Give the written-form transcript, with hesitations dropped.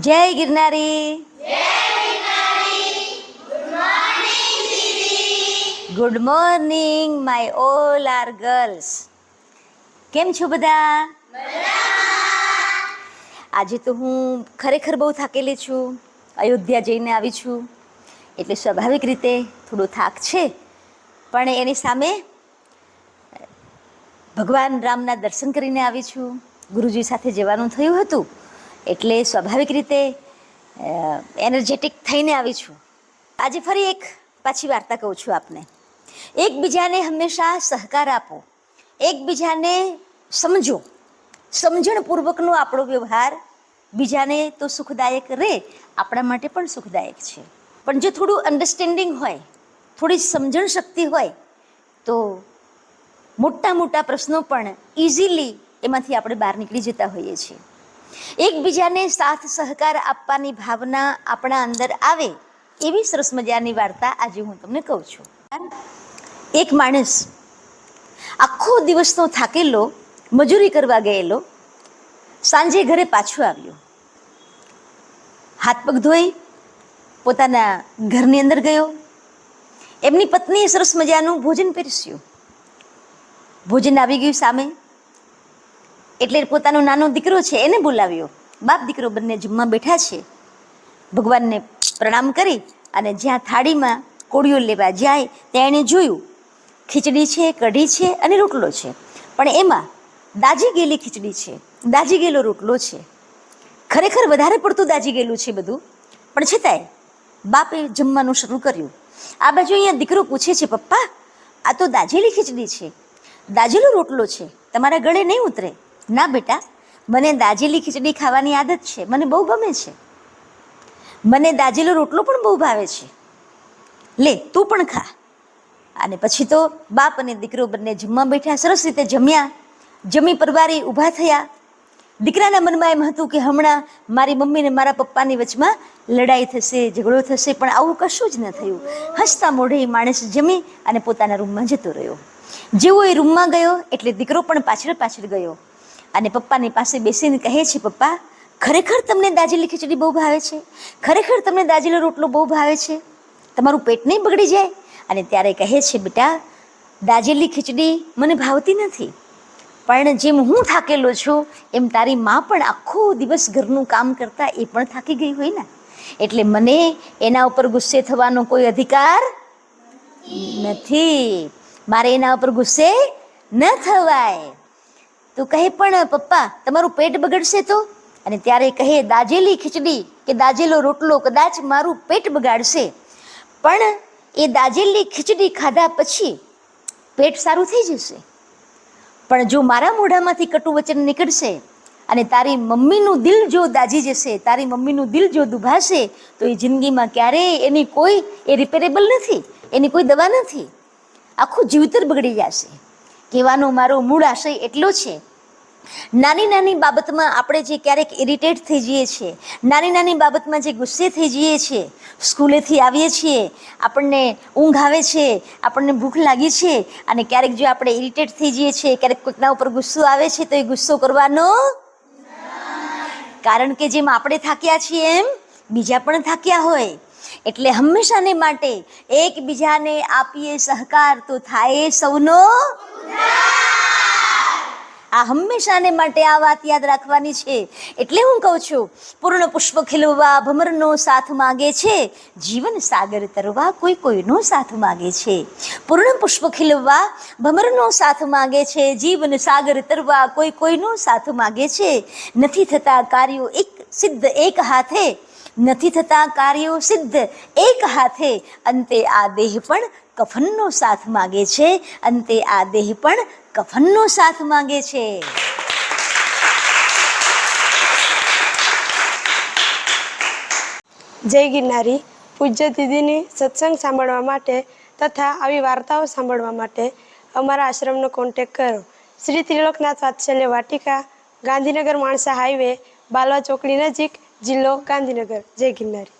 જય Girnari. Good morning my all our girls. કેમ છો બધા? આજે તો હું ખરેખર બહુ થાકેલી છું. અયોધ્યા જઈને આવી છું એટલે સ્વાભાવિક રીતે થોડો થાક છે, પણ એની સામે ભગવાન રામના દર્શન કરીને આવી છું. ગુરુજી સાથે જવાનું થયું હતું એટલે સ્વાભાવિક રીતે એનર્જેટિક થઈને આવી છું. આજે ફરી એક પાછી વાર્તા કહું છું આપને. એકબીજાને હંમેશા સહકાર આપો, એકબીજાને સમજો, સમજણપૂર્વકનો આપણો વ્યવહાર બીજાને તો સુખદાયક રહે, આપણા માટે પણ સુખદાયક છે. પણ જો થોડું અન્ડરસ્ટેન્ડિંગ હોય, થોડી સમજણ શક્તિ હોય તો મોટા મોટા પ્રશ્નો પણ ઇઝીલી એમાંથી આપણે બહાર નીકળી જતા હોઈએ છીએ. એકબીજાને સાથ સહકાર આપવાની ભાવના આપણા અંદર આવે એવી સરસ મજાની વાર્તા આજે હું તમને કહું છું. એક માણસ આખો દિવસનો થાકેલો મજૂરી કરવા ગયેલો સાંજે ઘરે પાછો આવ્યો. હાથ પગ ધોઈ પોતાના ઘરની અંદર ગયો. એમની પત્નીએ સરસ મજાનું ભોજન પીરસ્યું. ભોજન આવી ગયું સામે એટલે પોતાનો નાનો દીકરો છે એને બોલાવ્યો. બાપ દીકરો બંને જમવા બેઠા છે. ભગવાનને પ્રણામ કરી અને જ્યાં થાળીમાં કોળીઓ લેવા જાય ત્યાં એણે જોયું ખીચડી છે, કઢી છે અને રોટલો છે, પણ એમાં દાજી ગયેલી ખીચડી છે, દાજી ગયેલો રોટલો છે. ખરેખર વધારે પડતું દાજી ગયેલું છે બધું, પણ છતાંય બાપે જમવાનું શરૂ કર્યું. આ બાજુ અહીંયા દીકરો પૂછે છે, પપ્પા આ તો દાજેલી ખીચડી છે, દાજેલો રોટલો છે, તમારા ગળે નહીં ઉતરે? ના બેટા, મને દાજેલી ખીચડી ખાવાની આદત છે, મને બહુ ગમે છે, મને દાજેલો રોટલો પણ બહુ ભાવે છે, લે તું પણ ખા. અને પછી તો બાપ અને દીકરો બંને જમવા બેઠા, સરસ રીતે જમ્યા. જમી પરવારી ઊભા થયા. દીકરાના મનમાં એમ હતું કે હમણાં મારી મમ્મી ને મારા પપ્પાની વચમાં લડાઈ થશે, ઝઘડો થશે, પણ આવું કશું જ ન થયું. હસતા મોઢે એ માણસ જમી અને પોતાના રૂમમાં જતો રહ્યો. જેવો એ રૂમમાં ગયો એટલે દીકરો પણ પાછળ પાછળ ગયો અને પપ્પાની પાસે બેસીને કહે છે, પપ્પા ખરેખર તમને દાજેલી ખીચડી બહુ ભાવે છે? ખરેખર તમને દાજેલો રોટલો બહુ ભાવે છે? તમારું પેટ નહીં બગડી જાય? અને ત્યારે કહે છે, બેટા દાજેલી ખીચડી મને ભાવતી નથી, પણ જેમ હું થાકેલો છું એમ તારી માં પણ આખો દિવસ ઘરનું કામ કરતા એ પણ થાકી ગઈ હોય ને, એટલે મને એના ઉપર ગુસ્સે થવાનો કોઈ અધિકાર નથી. મારે એના ઉપર ગુસ્સે ન થવાય. તો કહે, પણ પપ્પા તમારું પેટ બગડશે તો? અને ત્યારે કહે, દાજેલી ખીચડી કે દાજેલો રોટલો કદાચ મારું પેટ બગાડશે, પણ એ દાજેલી ખીચડી ખાધા પછી પેટ સારું થઈ જશે. પણ જો મારા મોઢામાંથી કટુ વચન નીકળશે અને તારી મમ્મીનું દિલ જો દાજી જશે, તારી મમ્મીનું દિલ જો દુભાશે, તો એ જિંદગીમાં ક્યારેય એની કોઈ રિપેરેબલ નથી, એની કોઈ દવા નથી, આખું જીવતર બગડી જશે. કહેવાનો મારો મૂળ આશય એટલો છે, નાની નાની બાબતમાં આપણે જે ક્યારેક ઇરિટેટ થઈ જઈએ છીએ, નાની નાની બાબતમાં જે ગુસ્સે થઈ જઈએ છીએ, સ્કૂલેથી આવીએ છીએ, આપણને ઊંઘ આવે છે, આપણને ભૂખ લાગી છે અને ક્યારેક જો આપણે ઇરિટેટ થઈ જઈએ છીએ, ક્યારેક કોઈકના ઉપર ગુસ્સો આવે છે તો એ ગુસ્સો કરવાનો, કારણ કે જેમ આપણે થાક્યા છીએ એમ બીજા પણ થાક્યા હોય. એટલે હંમેશાને માટે એકબીજાને આપીએ સહકાર તો થાય સૌનો. આ હંમેશાને માટે આ વાત યાદ રાખવાની છે. એટલે હું કહું છું, પૂર્ણ પુષ્પ ખીલવવા ભમરનો સાથ માગે છે, જીવન સાગર તરવા કોઈ કોઈનો સાથ માગે છે. પૂર્ણ પુષ્પ ખીલવવા ભમરનો સાથ માગે છે, જીવન સાગર તરવા કોઈ કોઈનો સાથ માગે છે. નથી થતા કાર્યો એક સિદ્ધ એક હાથે, નથી થતા કાર્યો સિદ્ધ એક હાથે, અંતે આ દેહ પણ કફનનો સાથ માગે છે, અંતે આ દેહ પણ કફનનો સાથ માગે છે. જય ગિરનારી. પૂજ્ય દીદીની સત્સંગ સાંભળવા માટે તથા આવી વાર્તાઓ સાંભળવા માટે અમારા આશ્રમનો કોન્ટેક્ટ કરો. શ્રી ત્રિલોકનાથ વાત્સલ્ય વાટિકા, ગાંધીનગર માણસા હાઈવે, બાલવા ચોકડી નજીક, જિલ્લો ગાંધીનગર. જય ગિરનારી.